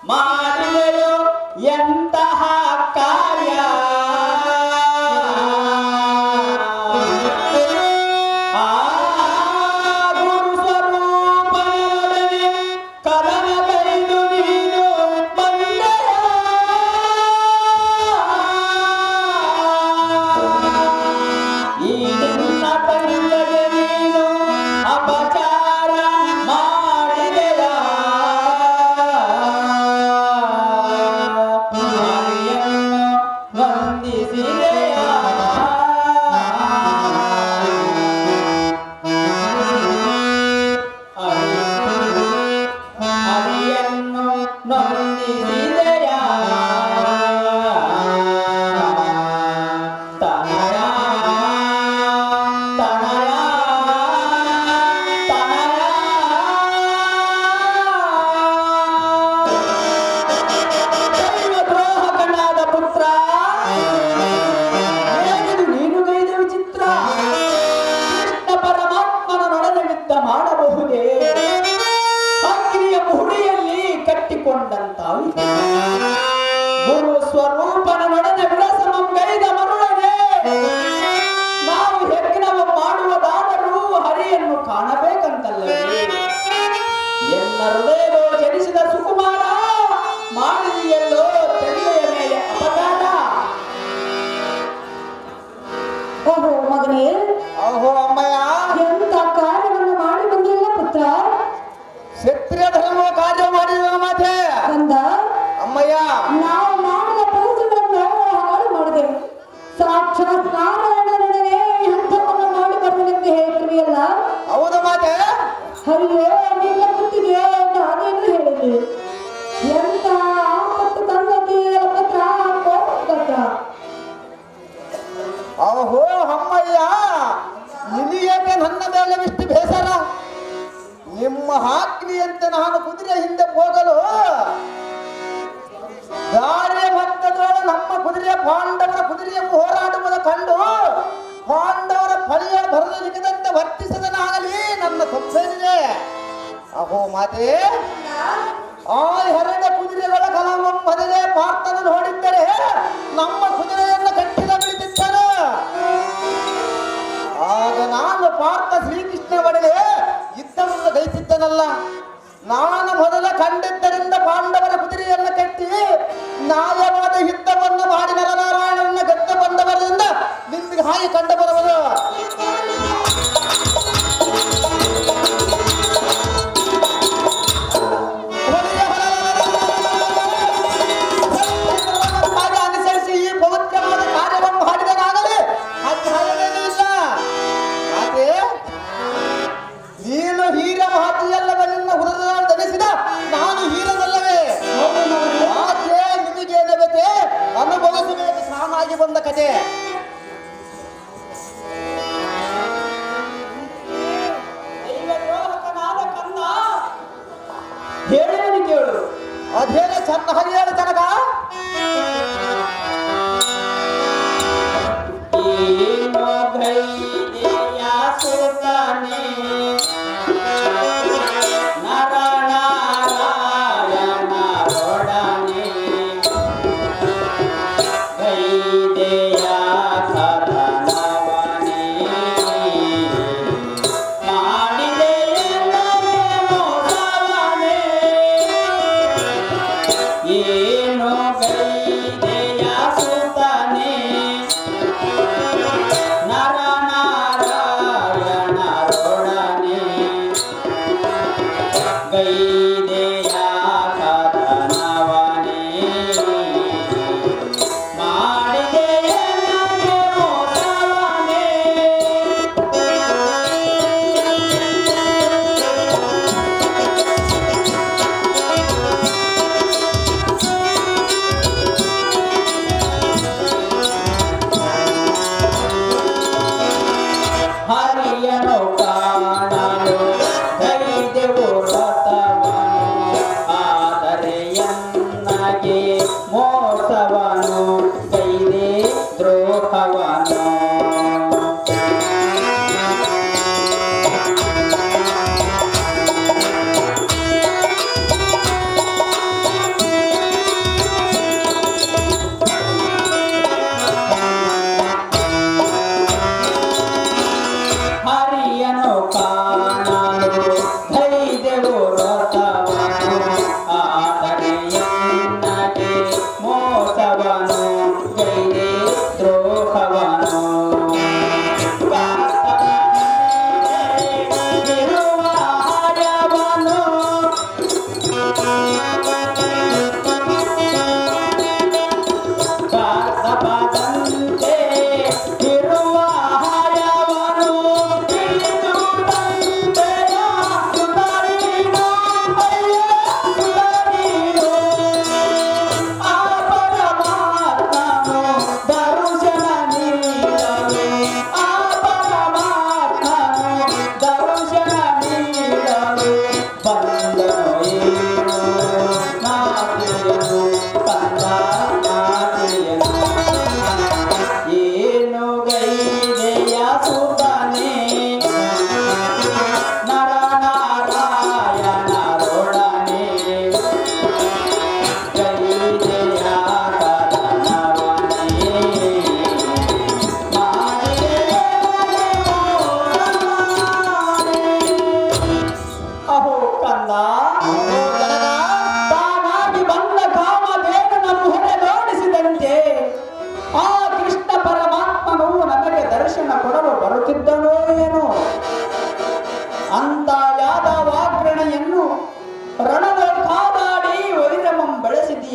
ಮಾಡಿದೆಯೋ ಎಂತಹ ಕಾರ್ಯ ಗುರು ಸ್ವರೂಪನ ನೊಡನೆ ವಿಳಸಮಂಗೈದ ಮರುಳನೆ ನಾವು ಯಜ್ಞವ ಮಾಡುವುದಾದರೂ ಹರಿಯನ್ನು ಕಾಣಬೇಕಂತಲ್ಲವೇ? ಎಲ್ಲ ಹೃದಯದೋ ಜನಿಸಿದ ಸುಕುಮಾರ ಮಾಡಿದೆಯಲ್ಲೋ ತಂದೆಯ ಮೇಲೆ ಅಪಘಾತ. ಓಹೋ ಮಗನೇ, ಓಹೋ ಅಮ್ಮಯ್ಯ, ಎಂತ ಕಾರ್ಯವನ್ನು ಮಾಡಿ ಬಂದಿಲ್ಲ ಪುತ್ರ. ಕ್ಷತ್ರಿಯ ಧರ್ಮ ಕಾರ್ಯ ಮಾಡಿದ ಮಾತೆ ಕಂದ. ಅಮ್ಮಯ್ಯ, ನಾವು ಮಾಡಿದ ಕೆಲಸಗಳನ್ನು ಹಾಳು ಮಾಡಿದೆವು. ಸಾಕ್ಷಾತ್ ನಾರಾಯಣನೇ ಎಂಥವನ್ನು ಮಾಡಿ ಬರಲೆಂದು ಹೇಳ್ತೀವಿಯಲ್ಲ. ಹೌದು ಮಾತೆ. ಹರಿಯೋ ನಿನ್ನ ಕುತ್ತಿಗೆ ನಾನೇನು ಹೇಳಿದೆ. ಎಂತ ಆಪತ್ತು ತಂದತಿ ಪತ್ರ ಪತ್ರ. ಓಹೋ ಅಮ್ಮಯ್ಯ, ನಿನಗೇಕೆ ನನ್ನ ಮೇಲೆ ಇಷ್ಟು ಬೇಸರ? ನಿಮ್ಮ ಹಾಕ್ಲಿಯಂತೆ ನಾನು ಕುದುರೆ ಹಿಂದೆ ಹೋಗಲು ದಾರಿಯ ಮಧ್ಯದೊಳಗೆ ನಮ್ಮ ಕುದುರೆ ಪಾಂಡವರ ಕುದುರೆಯ ಹೋರಾಡುವುದ ಕಂಡು ಪಾಂಡವರ ಫಲಿಯ ಬರಲಿಕ್ಕದಂತೆ ವರ್ತಿಸದನಾಗಲಿ ನನ್ನ ತಪ್ಪೇನಿದೆ. ಅಹೋ ಮಾತೆ, ಆ ಎರಡು ಕುದುರೆಗಳ ಕಲವಂ ಮೊದಲೇ ಪಾರ್ಥನ ನೋಡಿದ್ದರೆ ನಮ್ಮ ಕುದುರೆಯನ್ನು ಕಟ್ಟಿದ ಬಿಡುತ್ತಿದ್ದನು. ಆಗ ನಾನು ಪಾರ್ಥ ಶ್ರೀಕೃಷ್ಣ ಒಡನೆ ಯುದ್ಧವನ್ನು ಗೈಸಿದ್ದನಲ್ಲ. ನಾನು ಮೊದಲ ಕಂಡಿದ್ದರಿಂದ ಪಾಂಡವರ ಕುದುರೆಯನ್ನು ಕಟ್ಟಿ ನ್ಯಾಯವಾದ ಯುದ್ಧವನ್ನು ಮಾಡಿ ನರನಾರಾಯಣನ ಗೆದ್ದ ಬಂದವರಿಂದ ನಿಮಗೆ ಹಾಗೆ ಕಂಡು ಬರುವುದು.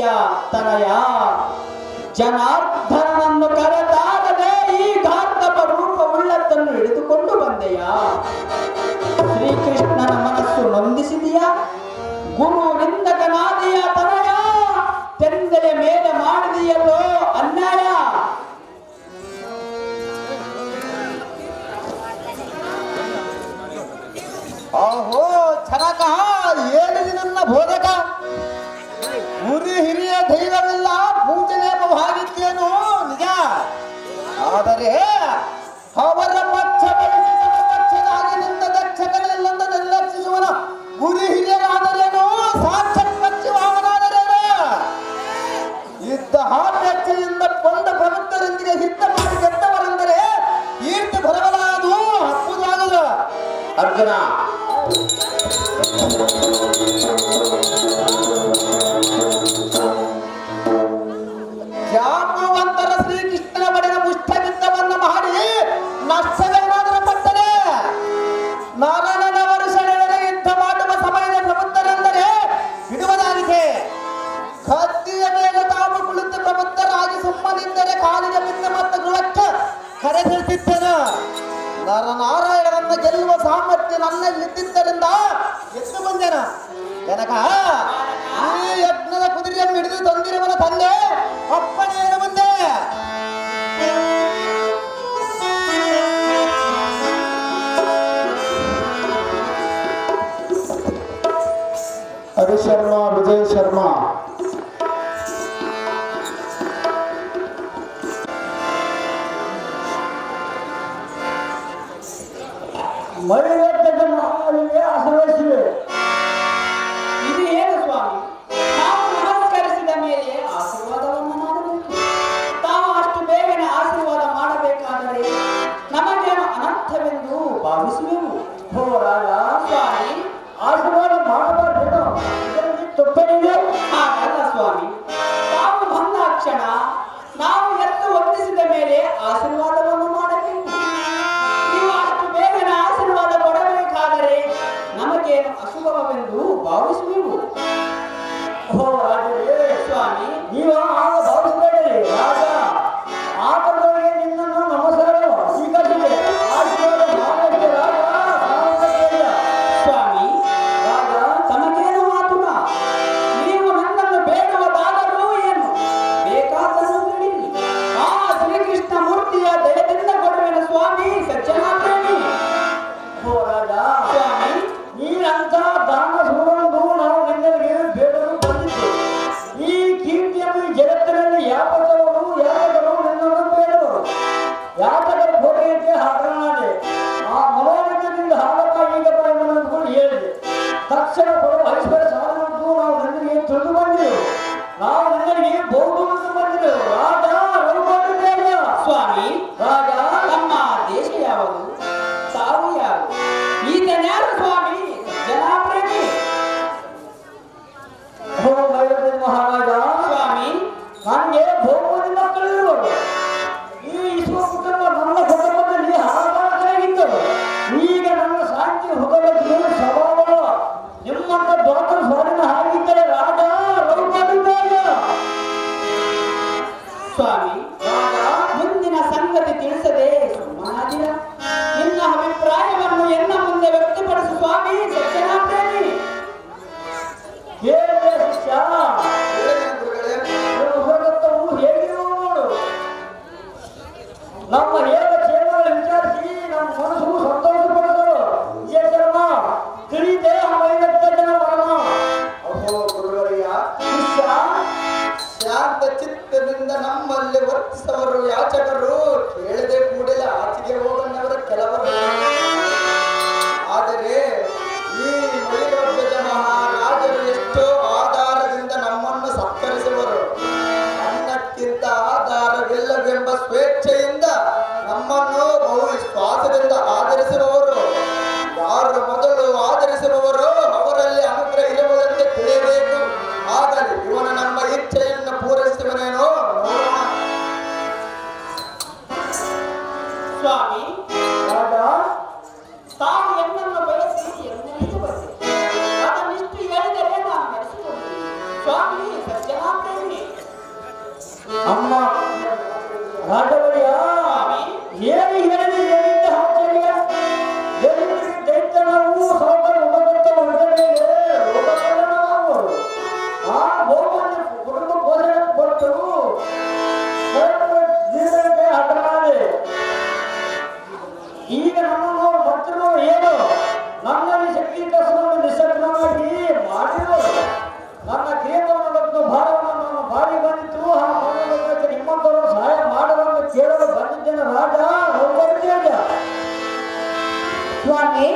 ಮುಖ್ಯ ತನಯ ಜನಾರ್ದನನನ್ನು ಕರೆತಾಗದೆ ಈ ಗಾರ್ಧಪ ರೂಪವುಳ್ಳದ್ದನ್ನು ಹಿಡಿದುಕೊಂಡು ಬಂದೆಯ. ಶ್ರೀಕೃಷ್ಣನ ಮನಸ್ಸು ನೊಂದಿಸಿದೆಯಾ? ಗುರು ನಿಂದಕನಾದಿಯ ತನಯ ತೆಂದೆಯ ಮೇಲೆ ಮಾಡಿದೆಯಲ್ಲೋ ಅನ್ಯಾಯ. ಆಹೋ ಜನಕ, ಏನಿದೆ ನನ್ನ ಬೋಧಕ? ಗುರಿ ಹಿರಿಯ ದೈವವಿಲ್ಲ, ಪೂಜನೇಪವಾಗಿದ್ದೇನು ನಿಜ. ಆದರೆ ಅವರ ಪಕ್ಷ ಬಯಸಿದ ಪಕ್ಷದಾಗಿ ನಿಂದ ದಕ್ಷಕನೆಲ್ಲೊಂದು ನಿರ್ಲಕ್ಷಿಸುವನ ಗುರಿ ಹಿರಿಯರಾದರೇನು, ಸಾಕ್ಷಾತ್ ಪಕ್ಷವಾಮನಾದರೇನು? ಇದ್ದ ಹಾಪೇಕ್ಷೆಯಿಂದ ಬಂದ ಪ್ರಭುತ್ವರೊಂದಿಗೆ ಹಿತ ಮಾಡಿ ಗೆದ್ದವರೆಂದರೆ ಕೀರ್ತಿ ಬರಬಲಾದು, ಅಪ್ಪುದಾಗದು. ಅರ್ಜುನ, ಜಾಂಬವಂತರ ಶ್ರೀಕೃಷ್ಣನ ಬಡಿನ ಮುಷ್ಟಯುದ್ಧವನ್ನು ಮಾಡಿ ನಷ್ಟವೇನಾದರೂ ಪಟ್ಟರೆ ನಾರಾಯಣನವರು ಶರಣರ ಯುದ್ಧ ಮಾಡುವ ಸಮಯದ ಪ್ರಬುದ್ಧರೆಂದರೆ ಬಿಡುವುದಾಗಿದೆ. ಕತ್ತಿಯ ಮೇಲೆ ತಾವು ಕುಳಿತು ಪ್ರಬುದ್ಧರಾಗಿ ಸುಮ್ಮನಿದ್ದರೆ ಕಾಲಿಗೆ ಬಿದ್ದು ಮತ್ತು ಗೃಹಕ್ಕೆ ಕರೆದಿರ್ತಿದ್ದನು. ನರನಾರಾಯಣರನ್ನ ಗೆಲ್ಲುವ ಸಾಮರ್ಥ್ಯ ನನ್ನ ಇದ್ದಿದ್ದರಿಂದ ಎದ್ದು ಬಂದೆನ. ಜನಕ, ಈ ಯಜ್ಞದ ಕುದುರೆಯನ್ನು ಹಿಡಿದು ತಂದಿರುವನ ತಂದೆ ಅಪ್ಪಣೆಯನ್ನು ಮುಂದೆ. ಹರಿ ಶರ್ಮಾ, ವಿಜಯ್ ಶರ್ಮಾ. ಮೈವೇದ್ಯದ ಮಹಾವಿಗೆ ಆಶೀರ್ವದಿಸಿವೆ. ಇದು ಏನು ಸ್ವಾಮಿ? ನಾವು ನಮಸ್ಕರಿಸಿದ ಮೇಲೆ ಆಶೀರ್ವಾದವನ್ನು ಮಾಡಬೇಕು. ತಾವು ಅಷ್ಟು ಬೇಗನೆ ಆಶೀರ್ವಾದ ಮಾಡಬೇಕಾದರೆ ನಮಗೇನು ಅನರ್ಥವೆಂದು ಭಾವಿಸುವೆವು. ಹೋ ರಾಜ, ಸ್ವಾಮಿ, ಆಶೀರ್ವಾದ ಮಾಡಬಾರ್ದೇನು? ಇದರಲ್ಲಿ ತಪ್ಪೇನಿದೆ? ಹಾಗಲ್ಲ ಸ್ವಾಮಿ. ತಾವು ಬಂದ ಕ್ಷಣ ನಾವು ಎದ್ದು ವಂದಿಸಿದ ಮೇಲೆ ಆಶೀರ್ವಾದವನ್ನು ಮಾಡಬೇಕು. ನೀವು ಅಷ್ಟು ಬೇಗನೆ ಆಶೀರ್ವಾದ ಕೊಡಬೇಕಾದರೆ ನಮಗೇನು ಅಶುಭವೆಂದು ಭಾವಿಸುವೆವು. ಹೋ ರಾಜರೇ, ಸ್ವಾಮಿ, ನೀವು ಆಗ ಭಾವಿಸಬೇಡಿ. ರಾಜ ಆತನವರಿಗೆ ನಿನ್ನನ್ನು ನಮಸ್ಕಾರ ಸ್ವೀಕರಿಸಿದೆ. ಆಶೀರ್ವಾದ ಮಾಡಬೇಕು ರಾಜ. ಸಾಮರ್ಥ್ಯ ಸ್ವಾಮಿ, ರಾಜ, ತಮಗೇನು ಮಾತುನ? ನೀವು ನನ್ನನ್ನು ಬೇಡುವುದಾದರೂ ಏನು ಬೇಕಾದರೂ ಬೇಡಿರಿ. ಆ ಶ್ರೀಕೃಷ್ಣ ಮೂರ್ತಿಯ ದಯದಿಂದ ಕೊಡುವೆನು ಸ್ವಾಮಿ, ಸಜ್ಜನಾಗ್ರೇನಿ. ಹೋ ರಾಜ, ಸ್ವಾಮಿ, ನೀನಂತ ದಾನ ಸುರುವುದು ನಾವು ನಿನ್ನಲ್ಲಿ ಬೇಡಲು ಬಂದಿದ್ದು. ಈ ಕೀರ್ತಿಯನ್ನು ಈ ಜಗತ್ತಿನಲ್ಲಿ ಯಾಪಕರು ನಿನ್ನನ್ನು ಬೇಡವರು. ಯಾತಕರ ಕೋಟೆಯಂತೆ ಹಾಕನಾದೆ. ಆ ಮನೋರಂಜನೆಯಿಂದ ಹಾಡಪ್ಪ ಈಗಪ್ಪ ಎಂಬುದು ಹೇಳಿದೆ. ತಕ್ಷಣ ಕೊಡುವ ಐಶ್ವರ್ಯ ಸಾಧನದ್ದು ನಾವು ನಿನ್ನಲ್ಲಿ ತಿಳಿದು ಬಂದಿದ್ದೆವು. ನಾವು ನಿನ್ನಲ್ಲಿ ಬಹುದೂರದಿಂದ ಬಂದಿದ್ದೆವು. ರಾಜ ರಘುಪತಿದೇವ. ಸ್ವಾಮಿ, ರಾಜ, ನಮ್ಮ ದೇಶ ಯಾವುದು? ತಾವು ಯಾರು? ಈತನ್ಯಾರು ಸ್ವಾಮಿ? ಜನಾಪ್ರೇಮಿ. ಹೋ ವೈರತೆ ಮಹಾರಾಜ, ಸ್ವಾಮಿ, ನನಗೆ ಬಹುಮತಿ ಮಕ್ಕಳಿರುವರು. ಈ ವಿಶ್ವ ಕುಟುಂಬ ನನ್ನ ಕುಟುಂಬದಲ್ಲಿ ಹಾಳಾಗಿದ್ದರು. ಈಗ ನನ್ನ ಶಾಂತಿ ಹುಗಲಕ್ಕೆ ಸ್ವಭಾವ ನಿಮ್ಮಂತ ದೊಡ್ಡ ಸ್ವಾಧೀನ ಆಗಿದ್ದರೆ ರಾಜ ರಘುಪತಿದೇವ. ಸ್ವಾಮಿ, ಮುಂದಿನ ಸಂಗತಿ ತಿಳಿಸದೆ ಸುಮ್ಮನಾದಿರ. ನಿನ್ನ ಅಭಿಪ್ರಾಯವನ್ನು ಎನ್ನ ಮುಂದೆ ವ್ಯಕ್ತಪಡಿಸು ಸ್ವಾಮಿ, ಸಜ್ಜನಾಪ್ರೇಮಿ. ಹೇಗೆ ಶಿಷ್ಯ, ಹೇಳಿದ್ದೇನೆ ಗುರುಗಳೇ. ಉಪಗತವು ಹೇಗಿರುವ ನೋಡು. ನಮ್ಮ ಹೇಗ ಕ್ಷೇಮಗಳ ವಿಚಾರಿಸಿ ನಮ್ಮ ಮನಸ್ಸು ಸಂತೋಷ ಪಡೆದರು. ವಿಜಯ ಶರ್ಮ, ತಿಳಿ ದೇಹ ವೈರತ್ಯ ಜನ ಮರಣ. ಅಹೋ ಗುರುವರಿಯ, ಶಿಷ್ಯ, ಶಾಂತ ಚಿತ್ತದಿಂದ ನಮ್ಮಲ್ಲಿ ವರ್ತಿಸುವವರು ಯಾಚಕರು ಕೇಳದೆ ಕೂಡಲೇ ಆಚೆಗೆ ಹೋಗನ್ನವರ ಕೆಲವರು. ಆದರೆ ಈ ಮೈರಭ್ಯದ ಮಹಾರಾಜರು ಎಷ್ಟೋ ಆಧಾರದಿಂದ ನಮ್ಮನ್ನು ಸತ್ಕರಿಸುವರು. ಅನ್ನಕ್ಕಿಂತ ಆಧಾರವಿಲ್ಲವೆಂಬ ಸ್ವೇಚ್ಛೆಯಿಂದ ನಮ್ಮನ್ನು ಬಹು ವಿಶ್ವಾಸದಿಂದ ಆಧರಿಸಿರುವವರು. ಯಾರು ಮೊದಲು ಆಧರಿಸಿರುವರೋ ಅವರಲ್ಲಿ ಅನುಗ್ರಹ ಇರುವುದಂತೆ ತಿಳಿಯಬೇಕು. ಆಗಲಿ ಇವನು ನಮ್ಮ ಇಚ್ಛೆಯನ್ನು ಪೂರೈಸುವನೇನೋ ನೋಡೋಣ. ಸ್ವಾಮಿ, ರಾಜ, ತಾವು ಎನ್ನನ್ನು ಬಯಸಿ ಎನ್ನೆನಿಸು ಬಂದೆ. ಅದನ್ನಿಷ್ಟು ಹೇಳಿದರೆ ನಾನು ನಡೆಸಿಕೊಡುತ್ತೇನೆ. ಸ್ವಾಮಿ, ಸಜ್ಜನಾಪ್ರೇಮಿ. ಅಮ್ಮ ರಾಘವಯ್ಯ ಏನು ಹೇಳಿದ ಆಶ್ಚರ್ಯ ದೈತ್ಯನವು ಸ್ವಲ್ಪ ಉಪಗತ ಹೊರಟ ಮೇಲೆ ರೋಗಗಳನ್ನು ಆ ಗೋವನ್ನು ಕುಟುಂಬ ಪೋಷಣೆ ಕೊಟ್ಟು ಜೀವನಕ್ಕೆ ಹಠವಾದೆ. ಈಗ ನಮ್ಮನ್ನು ಭಕ್ತರು ಏನು ನನ್ನಲ್ಲಿ ಶಕ್ತಿ ಕಸವನ್ನು ನಿಸ್ಸಕ್ರಮವಾಗಿ ಮಾಡಿದರು. ನನ್ನ ಕ್ರಿಯೆಗಳನ್ನು ಭಾರವನ್ನು ನಾನು ಬಾರಿ ಬಂದಿತ್ತು. ಆ ಭಾರಕ್ಕೆ ನಿಮ್ಮಂತವರು ಸಹಾಯ ಮಾಡಲು ಕೇಳಲು ಬಂದಿದ್ದೇನೆ ರಾಜ. ಸ್ವಾಮಿ,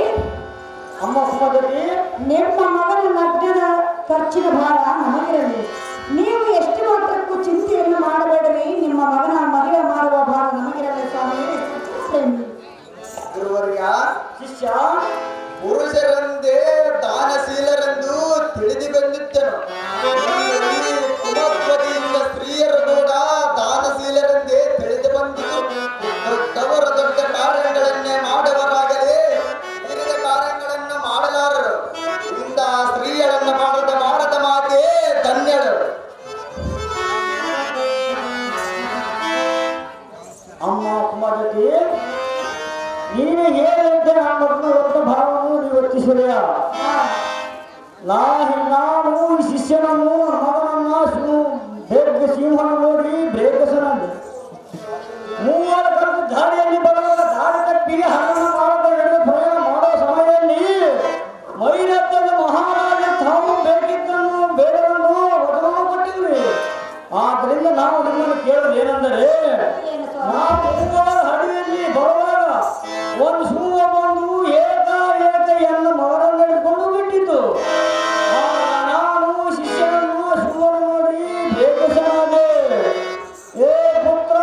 ಅಮ್ಮ ಸುಮತಿ, ನಿಮ್ಮ ಮಗನ ಮಧ್ಯದ ಖರ್ಚಿನ ಭಾರ ನಮಗಿರಲಿ. ನೀವು ಎಷ್ಟು ಮಾತ್ರಕ್ಕೂ ಚಿಂತೆಯನ್ನು ಮಾಡಬೇಡರಿ. ನಿಮ್ಮ ಮಗನ ಮದುವೆ ಮಾಡುವ ಭಾರ ನಮಗಿರಲಿ ಸ್ವಾಮಿ. ಗುರುವರ್ಯ, ಶಿಷ್ಯ ಪುರುಷರಂದೇ ದಾನಶೀಲರೆಂದು ತಿಳಿದು ಬಂದಿದ್ದನು. ಕುಮತ್ವದಿಂದ ಸ್ತ್ರೀಯರು ಕೂಡ ದಾನಶೀಲರೆಂದೇ ತಿಳಿದು ಬಂದಿತು. ದೊಡ್ಡವರು ದೊಡ್ಡ ಕಾರ್ಯಗಳನ್ನೇ ಮಾಡುವರಾಗಲೇ ಹಿರಿದ ಕಾರ್ಯಗಳನ್ನು ಮಾಡಲಾರರು. ಇಂತಹ ಸ್ತ್ರೀಯರನ್ನು ಮಾಡದ ಮಾತೇ ಧನ್ಯಳು. ಅಮ್ಮ ಕುಮಾರತಿ, ನೀನು ಹೇಳಿದಂತೆ ನನ್ನ ದೊಡ್ಡ ಭಾವವನ್ನು ನೀವು ವರ್ತಿಸಿದೆಯ. ನಾನು ಈ ಶಿಷ್ಯನನ್ನು ಮಗನನ್ನ ಬೇಗ ಸಿಂಹನ ನೋಡಿ ಬ್ರೇಕಸನಂದು ಮೂವರು ಕರೆದು ದಾರಿಯಲ್ಲಿ ಬರುವಾಗ ದಾರಿ ತಪ್ಪಿ ಹರಣ ಮಾಡದ ಹಿಡಿದು ಪ್ರಯಾಣ ಮಾಡೋ ಸಮಯದಲ್ಲಿ ಮೈರತ್ಯದ ಮಹಾರಾಜ ತಾವು ಬೇಕಿದ್ದನ್ನು ಬೇರೆಯನ್ನು ವಚನವನ್ನು ಕೊಟ್ಟಿದ್ರಿ. ಆದ್ದರಿಂದ ನಾವು ನಿಮ್ಮನ್ನು ಕೇಳೋದು ಏನೆಂದರೆ, ನಾವು ಮೂವರು ಹಳ್ಳಿಯಲ್ಲಿ ಬರುವಾಗ ಒಂದು ಸಿಂಹ ಬಂದು ಏಕಾಏಕೆಯನ್ನು ಮಗನನ್ನು ಹಿಡ್ಕೊಂಡು ಬಿಟ್ಟಿತ್ತು. ನಾನು ಶಿಷ್ಯನನ್ನು ಸಿಂಹನ ನೋಡಿ ಬೇಕಸನಾದೆ. ಏ ಪುತ್ರ,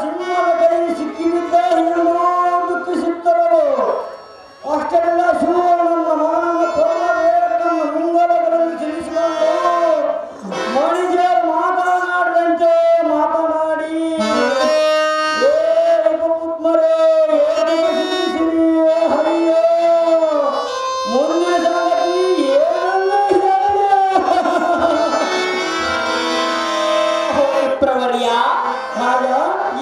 ಸಿಂಹದ ಕೈ ಸಿಕ್ಕಿಬಿದ್ದ ಹಿಂಡು ದುಃಖಿಸುತ್ತರು. ಅಷ್ಟೆಲ್ಲ ಸಿಂಹನನ್ನ ಮಗನನ್ನು ಕೊಲ್ಲದೆ ತನ್ನ ಮುಂಗಲಗಳನ್ನು ತಿಳಿಸಿಕೊಂಡು ಮನುಷ್ಯರು ಮಾತನಾಡದಂತೆ ಮಾತನಾಡಿ, ಮುಂದಿನ ಸಂಗತಿ ಏನನ್ನ ಪ್ರವರ್ಯ, ರಾಜ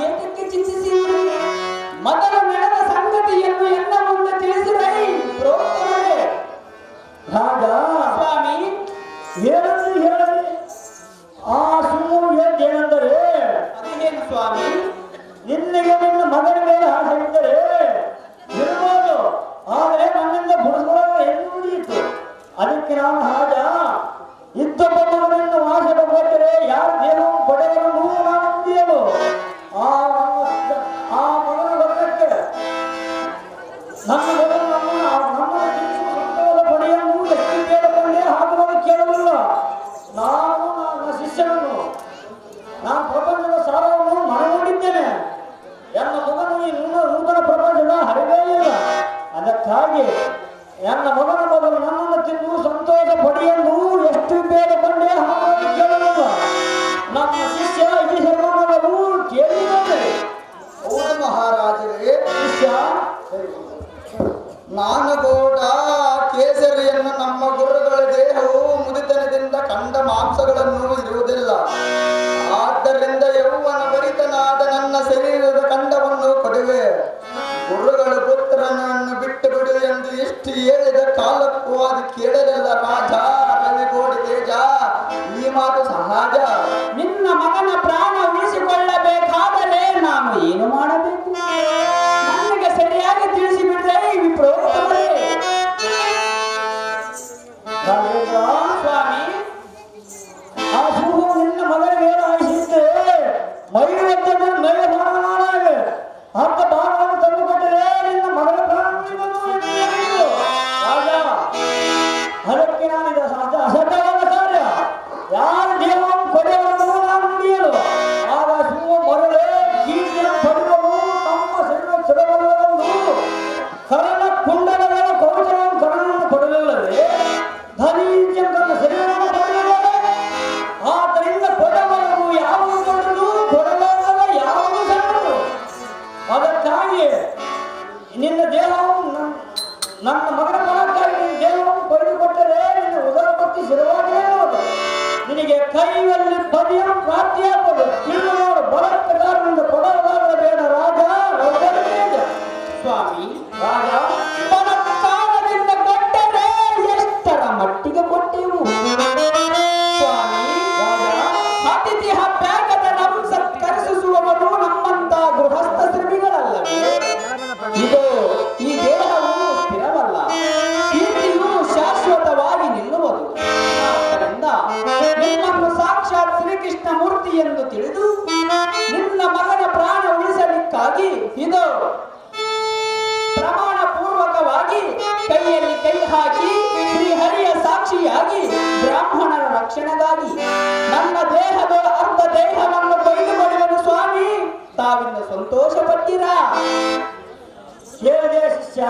ಏತಕ್ಕೆ ಚಿಂತಿಸಿರಿ? ಮೊದಲು ನಡೆದ ಸಂಗತಿಯನ್ನು ಎಲ್ಲ ಮುಂದೆ ತಿಳಿಸಿರೈ ಪ್ರೋಕ್ತವರೇ. ರಾಜ ಸ್ವಾಮಿ, ಹೇಳಲಿ ಹೇಳಲಿ. ಆ ಸುಮ್ಮು ಏನೆಂದರೆ, ಅದೇನು ಸ್ವಾಮಿ? ನಿನ್ನೆಗೆ ನಿನ್ನ ಮಗನ ಮೇಲೆ ಆಸೆ ಇದ್ದರೆ ಇರ್ಬೋದು, ಆದರೆ ನನ್ನಿಂದ ಬುಡಿಸ್ಕೊಳ್ಳಲು ಹೆಣ್ಣು ಉಳಿಯಿತು. ಅದಕ್ಕೆ ನಾನು ರಾಜ ಇದ್ದೊಬ್ಬ ಮಗನನ್ನು ಆಸೆ ಕೊಟ್ಟರೆ ಯಾರ ದೇಹವು ಪಡೆಗಳನ್ನು ನಾನು ಉಳಿಯಲು ಆ ಮಗನ ವರ್ಗಕ್ಕೆ ನನ್ನ ಮಗನು ನಮ್ಮನ್ನು ತಿಳಿಸುವ ಸಂತೋಷ ಪಡೆಯನ್ನು ಎಷ್ಟು ಕೇಳಿಕೊಂಡೇ ಹಾಕುವುದು ಕೇಳಲಿಲ್ಲ. ನಾನು ನನ್ನ ಶಿಷ್ಯನನ್ನು ನಾನು ಪ್ರಪಂಚದ ಸಾರವನ್ನು ಮನಗೊಂಡಿದ್ದೇನೆ. ನನ್ನ ಮಗನು ಈ ನೂತನ ಪ್ರಪಂಚದ ಹರಿವೇ ಇಲ್ಲ. ಅದಕ್ಕಾಗಿ ನನ್ನ ಮಗನ ಮೊದಲು ನನ್ನನ್ನು ತಿಂದು ಸಂತೋಷ ಪಡೆಯಲು ಎಷ್ಟು ಬೇಡಕೊಂಡೇ ಹಾಕುವುದು ಕೇಳಲಿಲ್ಲ. ನನ್ನ ಶಿಷ್ಯ ಈ ಸರ್ವಮಗಳು ಕೇಳಿದ್ದಾರೆ. ಹೌದು ಮಹಾರಾಜರೇ. ಶಿಷ್ಯ ನಾನು ಕೂಡ ಕೇಸರಿಯನ್ನು ನಮ್ಮ ಗುರುಗಳ ದೇಹವು ಮುದಿತನದಿಂದ ಕಂಡ ಮಾಂಸಗಳನ್ನು ಇರುವುದಿಲ್ಲ. ಆದ್ದರಿಂದ ಯೌವನ ಭರಿತನಾದ ನನ್ನ ಶರೀರದ ಕಂಡವನ್ನು ಕೊಡುವೆ. ಗುರುಗಳು ಪುತ್ರನನ್ನು ಬಿಟ್ಟು ಬಿಡು ಎಂದು ಎಷ್ಟು ಹೇಳಿದ ಕಾಲಕ್ಕೂ ಅದು ಕೇಳಲಿಲ್ಲ. ರಾಜ ರವಿಗೋಡಿ ತೇಜ, ಈ ಮಾತು ಸಹಜ. ನಿನ್ನ ಮಗನ ಪ್ರಾಣ ಉಳಿಸಿಕೊಳ್ಳಬೇಕಾದರೆ ನಾನು ಏನು ಮಾಡಬೇಕು? ನನಗೆ ಸರಿಯಾಗಿ ತಿಳಿಸಿಬಿಡ್ರೆ ವಿಪ್ರೋಕ್ತವರೇ. ಸ್ವಾಮಿ, ಆ ಸಿಂಹ ನಿನ್ನ ಮಗನಿಗೆ ಆಯಿಸಿದ್ದೆ ಮೈರತ್ಯದ ಮೈ ಭಾಗನಾಗ ಅಂತ ಭಾಗವನ್ನು ತಂದುಕೊಟ್ಟರೆ ನಿನ್ನ ಮಗನ ಪ್ರಾಣ ಉಳಿಯುವುದು ರಾಜ. ಅದಕ್ಕೆ ನಾನಿದ ಅಸಡ್ಡವಾದ ಕಾರ್ಯ. ಯಾರ ದೇಹವನ್ನು ಪಡೆಯುವುದು ನಾನು ನುಡಿಯಲು. ಆಗ ಸಿಂಹ ಮರಳೆ ಕೀರ್ತಿಯನ್ನು ಪಡೆಯುವುದು ತಮ್ಮ ಶರೀರ ಚಿರಬಲ್ಲವೆಂದು ಕರಣ ಕುಂಡಲಗಳ ಕವಚವನ್ನು ಕರ್ಣವನ್ನು ಕೊಡಲಿಲ್ಲವೇ? ಧನಿಜ ತನ್ನ ಶರೀರವನ್ನು ಪಡೆಯಲಿಲ್ಲವೇ? ಆದ್ದರಿಂದ ಕೊಡಬಲ್ಲದು ಯಾವುದು ದೊಡ್ಡದು, ಕೊಡಲಾಗದ ಯಾವುದು ಸಣ್ಣದು. ಅದಕ್ಕಾಗಿ ನಿನ್ನ ದೇಹವು ನನ್ನ ಮಗನ ಮನಕ್ಕಾಗಿ ನಿನ್ನ ದೇಹವನ್ನು ಪಡೆದುಕೊಟ್ಟರೆ ನಿನ್ನ ಉದರ ಪತ್ತಿ ಶಿರವಾಗಲೇ ನಿನಗೆ ಕೈಯಲ್ಲಿ ಪದಿಯ ಪ್ರಾಪ್ತಿಯಾಗುವುದು. ನಿಮ್ಮನ್ನು ಸಾಕ್ಷಾತ್ ಶ್ರೀಕೃಷ್ಣ ಮೂರ್ತಿ ಎಂದು ತಿಳಿದು ನಿನ್ನ ಮಗನ ಪ್ರಾಣ ಉಳಿಸಲಿಕ್ಕಾಗಿ ಇದು ಪ್ರಮಾಣ ಪೂರ್ವಕವಾಗಿ ಕೈಯಲ್ಲಿ ಕೈ ಹಾಕಿ ಶ್ರೀಹರಿಯ ಸಾಕ್ಷಿಯಾಗಿ ಬ್ರಾಹ್ಮಣರ ರಕ್ಷಣೆಗಾಗಿ ನನ್ನ ದೇಹದ ಅರ್ಧ ದೇಹವನ್ನು ಕೊಯ್ದುಕೊಳ್ಳುವನು ಸ್ವಾಮಿ. ತಾವಿಂದ ಸಂತೋಷ ಪಟ್ಟಿರಾ? ಕೇಳಿದೆ ಶಿಷ್ಯ,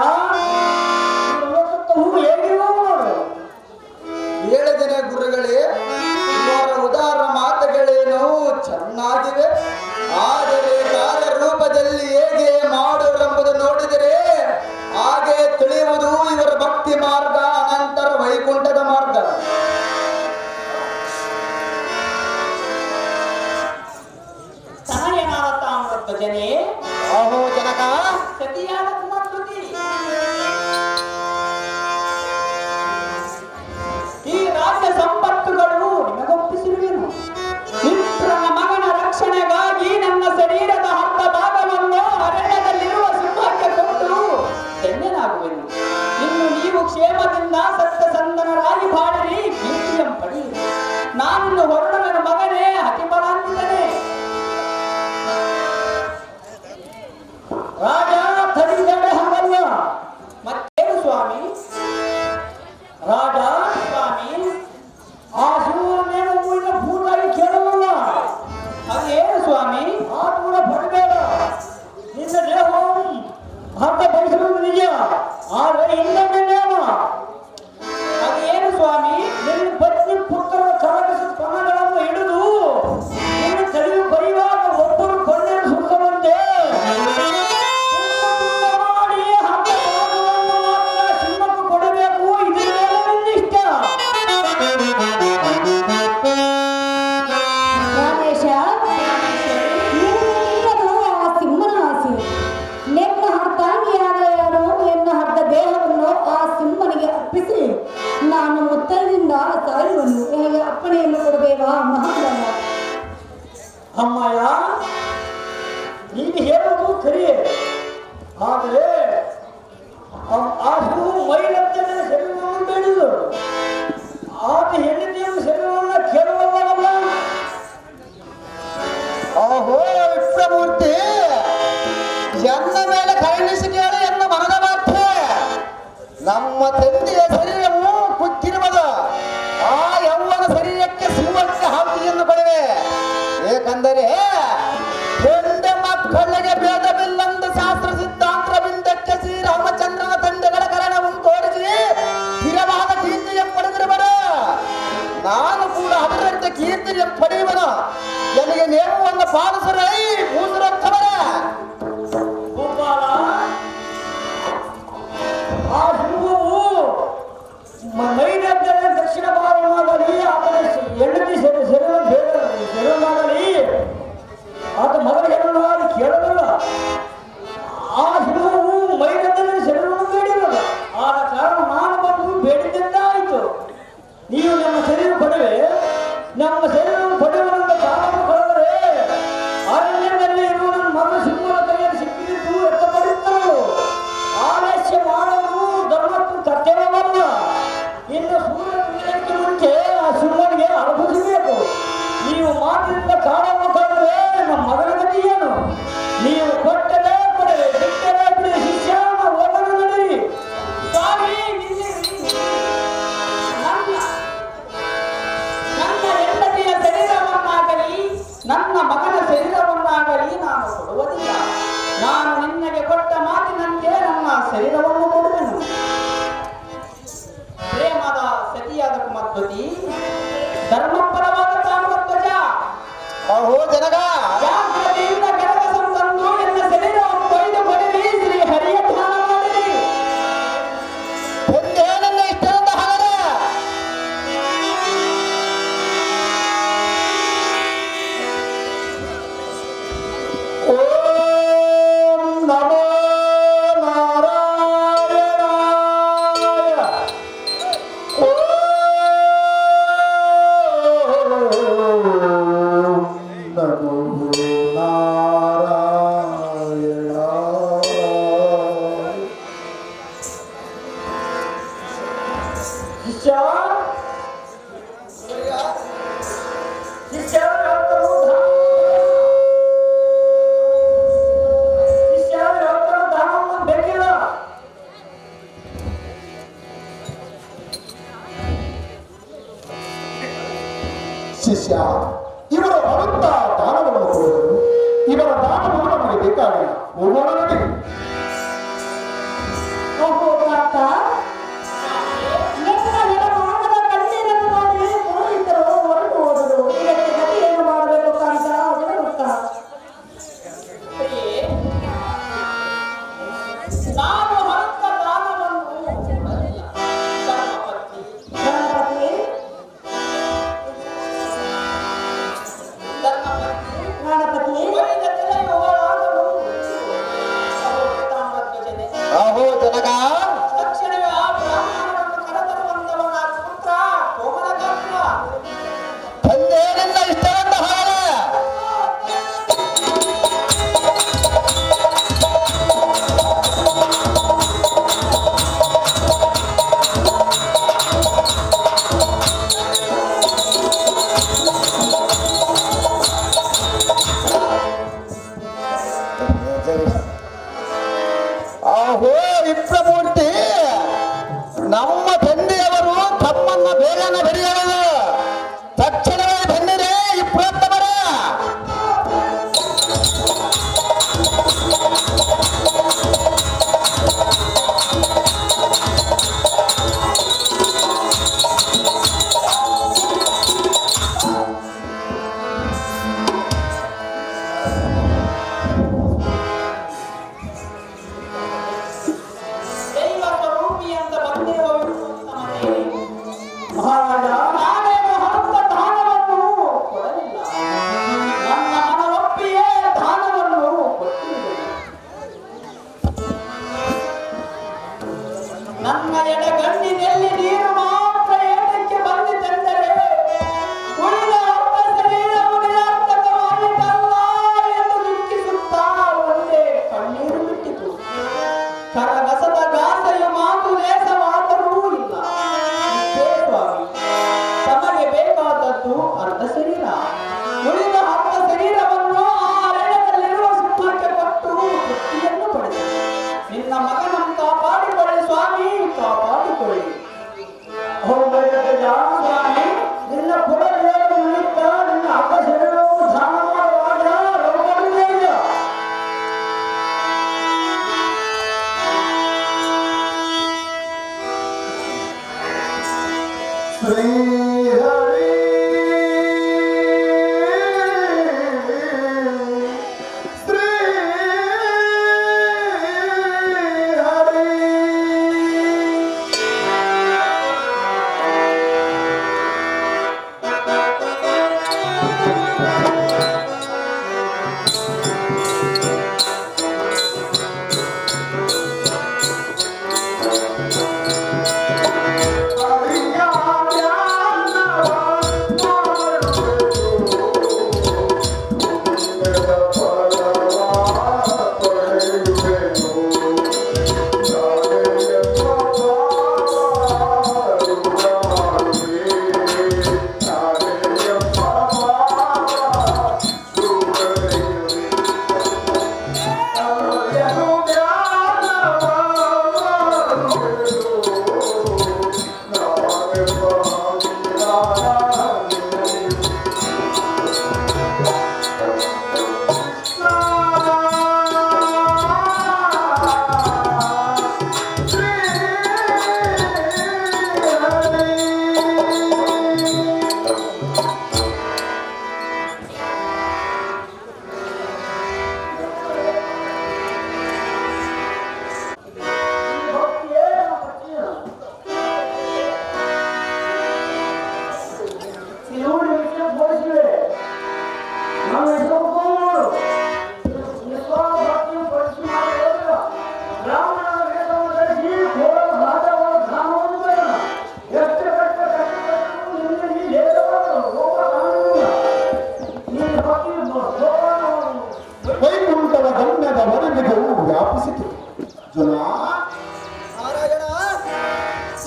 ಹೇಗಿರುವ ನೋಡು. ಹೇಳಿದ್ದೇನೆ ಗುರುಗಳೇ, ಇವರ ಉದಾರ ಮಾತುಗಳೇನು ಚೆನ್ನಾಗಿವೆ. ಆದರೆ ಕಾರ್ಯರೂಪದಲ್ಲಿ ಹೇಗೆ ಮಾಡುವರೆಂಬುದು ನೋಡಿದರೆ ಹಾಗೆ ತಿಳಿಯುವುದು ಇವರ ಭಕ್ತಿ ಮಾರ್ಗ, ಅನಂತರ ವೈಕುಂಠದ ಮಾರ್ಗ. ತನಯನಾದ ತಾಮ್ರಧ್ವಜನೇ, ಅಹೋ ಜನಕ, ಸತಿಯಾದ ಕುಮಾರತಿ, ಈ ರಾಜ್ಯ ಸಂಪತ್ತುಗಳು ನಿಮಗೊಪ್ಪಿಸಿರುವೆನು. ವಿಪ್ರನ ಮಗನ ರಕ್ಷಣೆಗಾಗಿ ನನ್ನ ಶರೀರದ ಅರ್ಧ ಭಾಗವನ್ನು ಅರಣ್ಯದಲ್ಲಿರುವ ಸಿಂಹಕ್ಕೆ ಕೊಟ್ಟು ಧನ್ಯನಾಗುವೆನು. ಇನ್ನು ನೀವು ಕ್ಷೇಮದಿಂದ ಸತ್ಯಸಂದನರಾಗಿ ಬಾಳಿರಿ, ಕೀರ್ತಿಯಂ ಪಡೆಯಿರಿ. ನಾನಿನ್ನು ಹೊರಡುವೆನು ಮಗನೇ, ಅತಿಬಲಾನ್ವಿತನೇ. ರಾಜ ತಡಿದರೆ ಹಂಗಲ್ಲ. ಮತ್ತೇನು ಸ್ವಾಮಿ? ರಾಜ ಸ್ವಾಮಿ, ಆ ಶಿವನೇನು ಮುಗಿದ ಭೂತಾಗಿ ಕೇಳಲ್ಲ. ಅದೇನು ಸ್ವಾಮಿ? ಆ ದೂರ ಪಡಬೇಡ. ನಿನ್ನ ದೇಹವು ಅರ್ಥ ಬಯಸಿರುವುದು ನಿಜ, ಆದರೆ ಇನ್ನೊಮ್ಮೆ ನೇಮ. ಅದೇನು ಸ್ವಾಮಿ? ನಿನ್ನ ಪತ್ನಿ ಪುತ್ರರ ಕರಗಿಸಿದ ಕಣಗಳನ್ನು ಹಿಡಿದು ನಿನ್ನ ತಲೆಯು ಬೈಯುವಾಗ ಒಬ್ಬರು ಕೊಂಡೆಯನ್ನು ಸುತ್ತವಂತೆ ಮಾಡಿ ಹಬ್ಬ ಭಾಗವನ್ನು ಮಾತ್ರ ಸಿಂಹಕ್ಕೆ ಕೊಡಬೇಕು. ಇದೇ ನಿನ್ನಿಷ್ಟ. ರಾಜೇಶ, ನೀನು ಆ ಸಿಂಹನ ಆಸೆ. ನಿನ್ನ ಅರ್ಧಾಂಗಿಯಾದ ಯಾರು ಎನ್ನ ಅರ್ಧ ದೇಹವನ್ನು ಆ ಸಿಂಹನಿಗೆ ಅರ್ಪಿಸಿ ನಾನು ಮುತ್ತೈದಿಂದ ಸಾಯುವನು. ನಿನಗೆ ಅಪ್ಪಣೆಯನ್ನು ಕೊಡಬೇವಾ ಮಹಾರಾಜ? ಅಮ್ಮಯ್ಯ, ನೀನು ಹೇಳೋದು ಸರಿ, ಆದರೆ ಆ ಶಿವು ಮೈಲಂತೆ ಶರೀರವನ್ನು ಬೇಡಿದು ಆತ ಹೆಂಡತಿಯ ಶರೀರವನ್ನು ಕೇಳುವಲ್ಲ. ಅಹೋ ವಿಪ್ರಮೂರ್ತಿ, ಎನ್ನ ಮೇಲೆ ಕರುಣಿಸಿ ಕೇಳಿ ಎನ್ನ ಮನದ ಮಾತೆ. ನಮ್ಮ ತಂದೆಯ ಶರೀರವು ಕುಕ್ಕಿರುವುದು, ಆ ಯೌವನ ಶರೀರಕ್ಕೆ ಸಿಂಹಕ್ಕೆ ಹಾಕಿಯನ್ನು ಪಡೆವೆ. ಏಕೆಂದರೆ ಹೆಂಡ ಮಕ್ಕಳಿಗೆ ಭೇದವಿಲ್ಲಂದು ಶಾಸ್ತ್ರ ಸಿದ್ಧಾಂತವಿಂದಕ್ಕೆ ಶ್ರೀರಾಮಚಂದ್ರನ ತಂದೆಗಳ ಕರಣವನ್ನು ತೋರಿಸಿ ಸ್ಥಿರವಾದ ಕೀರ್ತಿಯ ಪಡೆದಿರುವರು. ನಾನು ಕೂಡ ಅದರಂತೆ ಕೀರ್ತಿಯ ಪಡೆಯುವನು. ನನಗೆ ನೇಮವನ್ನು ಪಾಲಿಸರೈ ಕೂಸುರತ್ತವರ. ಗೋಪಾಲ, ಆ ಶಿವವು ಮೈಲಂತೆ ದಕ್ಷಿಣ ಭಾಗವಾಗಲಿ, ಆತನ ಹೆಂಡತಿ ಶರೀರವಾಗಲಿ ಆತ ಮಗನ ಹೆಣ್ಣಾಗಿ ಕೇಳಲಿಲ್ಲ. ಆ ಶಿವವು ಮೈಲಂತೆ ಶರೀರವನ್ನು ಬೇಡಿರಲ್ಲ. ಆದ ಕಾರಣ ನಾನು ಬಂದು ಬೇಡಿದ್ದಂತೆ ಆಯಿತು. ನೀವು ನಮ್ಮ ಶರೀರ ಪಡೆವೆ, ನಮ್ಮ ಶರೀರವನ್ನು ಪಡೆಯುವಂತ ಕಾರಣ ಕಳೆದರೆ ಅರಣ್ಯದಲ್ಲಿ ಇರುವ ನನ್ನ ಮಗನ ಸಿಂಹದ ಕೈಯಲ್ಲಿ ಸಿಕ್ಕಿದ್ದು ಎತ್ತಪಡಿತ್ತರು. ಆಲಸ್ಯ ಮಾಡೋದು ಧರ್ಮಕ್ಕೂ ಕರ್ತವ್ಯವಲ್ಲ. ಇನ್ನು ಸೂರ್ಯ ಉದಯಕ್ಕೆ ಮುಂಚೆ ಆ ಸಿಂಹನಿಗೆ ಅನುಭವಿಸಬೇಕು. ನೀವು ಮಾತಿನಿಂದ ಕಾಡನ್ನು ಕಳೆದರೆ ನಮ್ಮ ಮಗನ ಗತಿ ಏನು? ನೀವು ಕೊಟ್ಟರೆ ಕೊಡವೆ, ಬಿಟ್ಟರೆ ಬಿಡಿ. ಶಿಷ್ಯ, ಹೋಗಲು ನಡೀರಿ. ಸ್ವಾಮಿ, ನನ್ನ ಹೆಂಡತಿಯ ಶರೀರವನ್ನಾಗಲಿ ನನ್ನ ಮಗನ ಶರೀರವನ್ನಾಗಲಿ ನಾನು ಕೊಡುವುದಿಲ್ಲ. ನಾನು ನಿನ್ನಗೆ ಕೊಟ್ಟ ಮಾತಿನಂತೆ ನನ್ನ ಶರೀರವನ್ನು ಕೊಡುವೆನು. ಪ್ರೇಮದ ಸತಿಯಾದ ಕುಮಾರಧ್ವತಿ, ಧರ್ಮಪರವಾದ ತಾಮ್ರಧ್ವಜ, ಅಹೋ ಜನಕ, ಜಾಗ್ರತೆಯಿಂದ ಕರಗಸಂ ತಂದು ಎನ್ನ ಶರೀರವನ್ನು ಕೊಯ್ದು ಕೊಡಿರಿ. ಶ್ರೀ ಹರಿಯ ಧ್ಯಾನ ಮಾಡಿರಿ. ನನ್ನ ಇಷ್ಟದಿಂದ ಹಾಗರೆ ಓಂ ನಮೋ ನಾರಾಯಣಾಯ. ಓಂ ಶಿಷ್ಯ ಇವರು ಅಳುತ್ತಾ ದಾನವನ್ನು ಕೊಡುವರು. ಇವರ ದಾನವು ನಮಗೆ ಬೇಕಾಗಿಲ್ಲ. ಹೋಗೋಣ ನಡಿ. ಓಹೋ ತಾತ, ನಿಮ್ಮ ಹೆಣಮಾನದ ಕಣ್ಣೀರನ್ನು ನೋಡಿ ಪುರೋಹಿತರು ಹೊರಟು ಹೋದರು. ಇದಕ್ಕೆ ಗತಿ ಏನು ಮಾಡಬೇಕು ಕಾಂತ ಗೊತ್ತಾ? ನಾನು ಹೊರತ ದಾನವನ್ನು ಧರ್ಮಪತ್ನಿ ಗಣಪತಿ ಗಣಪತಿ ಒಲಿದ ತಲೆಯುವಳಾಗಲು ತಾಮ್ರಧ್ವಜನೆ. ಅಹೋ ಜನಕ, ತಕ್ಷಣವೇ ಆ ಬ್ರಾಹ್ಮಣರನ್ನು ಕರೆತರುವಂತವನ ಪುತ್ರ ಕೋಮಲಗಾತ್ರ. ತಂದೆಯರಿಂದ ಇಷ್ಟವೆಂದ ಹಾಗೆ ಅಹೋ ವಿಪ್ರಮೂರ್ತಿ, ನಮ್ಮ ತಂದೆಯವರು ತಮ್ಮನ್ನ ಬೇಗನೆ ಬೆರೆಯಲು ತಕ್ಷಣವೇ ಬಂದಿದೆ ಇಪ್ಪತ್ತವರ. ದೈವ ಸ್ವರೂಪಿ ಅಂತ ಬಂದಿರುವ ವಿಷ್ಣುತ್ತಮನೇ, ಮಹಾರಾಜ ನಾನೇನು ಹೊರತ ದಾನವನ್ನು ಕೊಡಲಿಲ್ಲ. ನನ್ನ ಮನವೊಪ್ಪಿಯೇ ದಾನವನ್ನು ಕೊಟ್ಟಿರುವೆ. ನನ್ನ ಎಡಗಣ್ಣಿನಲ್ಲಿ ನೀರು ಮಾತ್ರ ಏತಕ್ಕೆ ಬಂದಿತೆಂದರೆ ಉಳಿದ ಅರ್ಧ ಶರೀರವು ನಿರರ್ಥಕವಾಯಿತಲ್ಲ ಎಂದು ದುಃಖಿಸುತ್ತಾ ಒಂದೇ ಕಣ್ಣೀರು ಬಿಟ್ಟಿತು. ಕರಗಸದ ಗಾಸೆಯು ಮಾತು ಲೇಸವಾದರೂ ಇಲ್ಲ. ಇಷ್ಟೇ ಸ್ವಾಮಿ, ತಮಗೆ ಬೇಕಾದದ್ದು ಅರ್ಧ ಶರೀರ. ಉಳಿದ ಅರ್ಧ ಶರೀರವನ್ನು ಆ ಅರಣ್ಯದಲ್ಲಿರುವ ಸಿಂಹಕ್ಕೆ ಕೊಟ್ಟು ತೃಪ್ತಿಯನ್ನು ಪಡೆದು ನಿನ್ನ ಮಗನನ್ನು ಕಾಪಾಡಿಕೊಳ್ಳಿ ಸ್ವಾಮಿ, ಕಾಪಾಡಿಕೊಳ್ಳಿ. ಹೋಗಬೇಕಯ್ಯ. ಸ್ವಾಮಿ, ನಿನ್ನ ಕುಲದೇವರು ನಿಮಿತ್ತ ನಿನ್ನ ಅಪ್ಪ ಶರೀರವು ದಾನ ಮಾಡುವಾಗ ರೋಗವಿಲ್ಲ. ಶ್ರೀ ಹರಿ ಶ್ರೀ ಹರಿ ವೈಕುಂಠದ ಗಮ್ಯದ ವರವಿಧವು ವ್ಯಾಪಿಸಿತು. ಜನ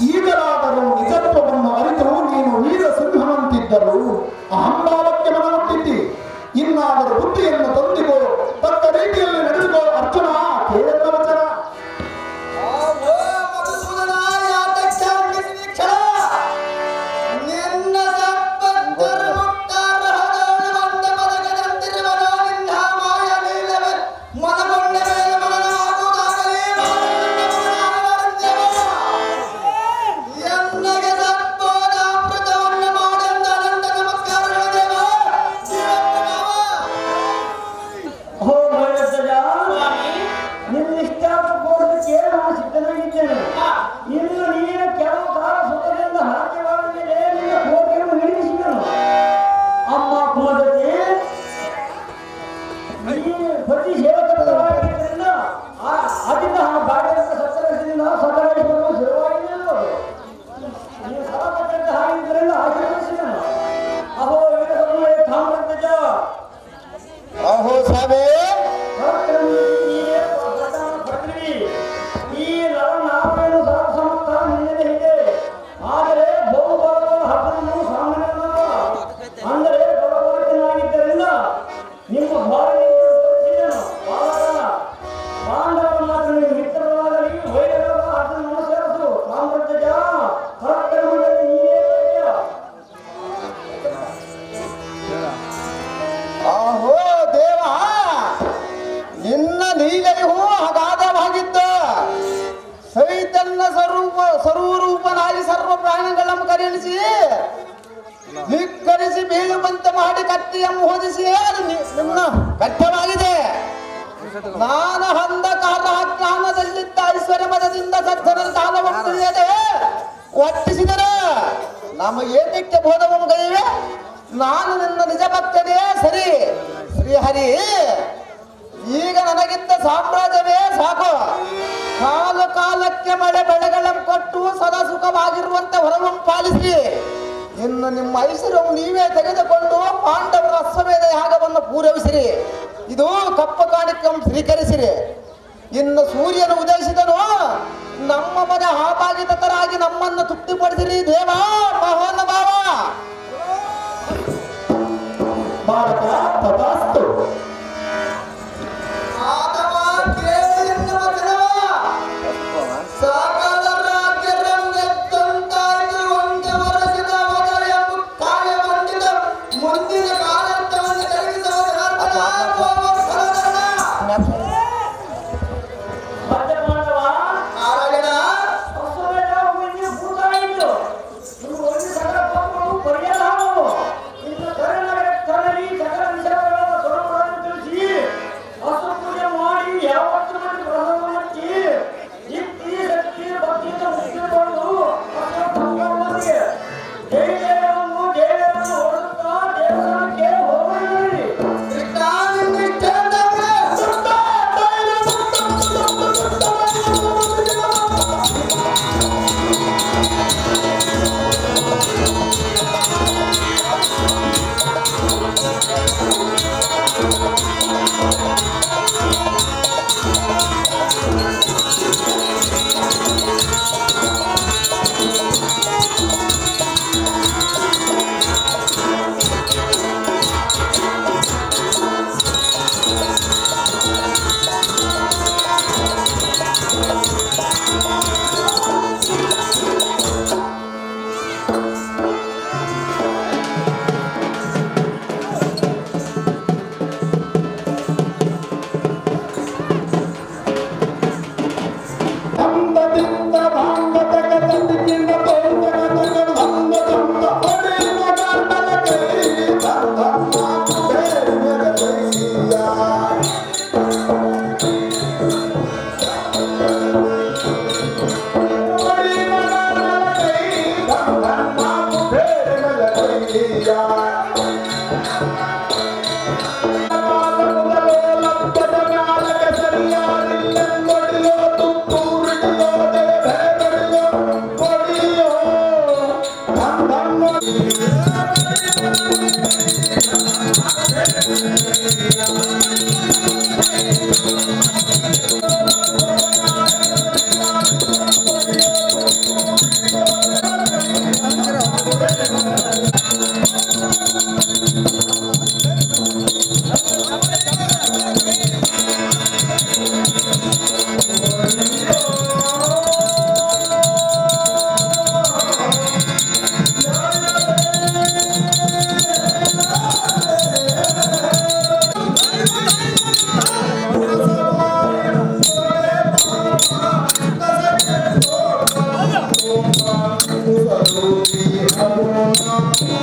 ಈಗಲಾದರೂ ನಿಜತ್ವವನ್ನು ಅರಿತು ನೀನು ವೀರ ಸಿಂಹನಂತಿದ್ದರು ಅಹಂಭಾವಕ್ಕೆ ಮನಮುಟ್ಟಿದ್ದಿ. ಇನ್ನಾದರೂ ನಿನ್ನ ಸ್ವರೂಪನಾಗಿ ಸರ್ವ ಪ್ರಾಣಿಗಳನ್ನು ಕರೆಯಿಸಿ ಧಿಕ್ಕರಿಸಿ ಬೀಳುವಂತೆ ಮಾಡಿ ಕತ್ತಿಯನ್ನು ಹೊದಿಸಿ ಅದು ನಿನ್ನ ಕಟ್ಟವಾಗಿದೆ. ನಾನು ಅಂಧಕಾರ ಜ್ಞಾನದಲ್ಲಿದ್ದ ಐಶ್ವರ್ಯ ಮದದಿಂದ ಸಜ್ಜನ ದಾನವನ್ನು ತಿಳಿಯದೆ ಒಟ್ಟಿಸಿದರೆ ನಮ್ಮ ಏತಕ್ಕೆ ಬೋಧವನ್ನು ಗೈವೆ. ನಾನು ನಿನ್ನ ನಿಜ ಭಕ್ತನೇ ಸರಿ ಶ್ರೀಹರಿ. ಈಗ ನನಗಿದ್ದ ಸಾಮ್ರಾಜ್ಯವೇ ಸಾಕು. ಕಾಲಕ್ಕೆ ಮಳೆ ಬೆಳೆಗಳನ್ನು ಕೊಟ್ಟು ಸದಾ ಸುಖವಾಗಿರುವಂತೆ ಹೊರವನ್ನು ಪಾಲಿಸಿ ಇನ್ನು ನಿಮ್ಮ ಐಶ್ವರ್ಯವನ್ನು ನೀವೇ ತೆಗೆದುಕೊಂಡು ಪಾಂಡವರ ಅಶ್ವಮೇಧ ಯಾಗವನ್ನು ಪೂರೈಸಿರಿ. ಇದು ಕಪ್ಪ ಕಾಣಿಕೆಯನ್ನು ಸ್ವೀಕರಿಸಿರಿ. ಇನ್ನು ಸೂರ್ಯನು ಉದಯಿಸಿದನು ನಮ್ಮ ಮನೆ ಆಭಾಗಿತರಾಗಿ ನಮ್ಮನ್ನು ತೃಪ್ತಿಪಡಿಸಿರಿ ದೇವ ಮಹಾನುಭಾವ. ಭಾರತ ತಥಾಸ್ತು. Oh,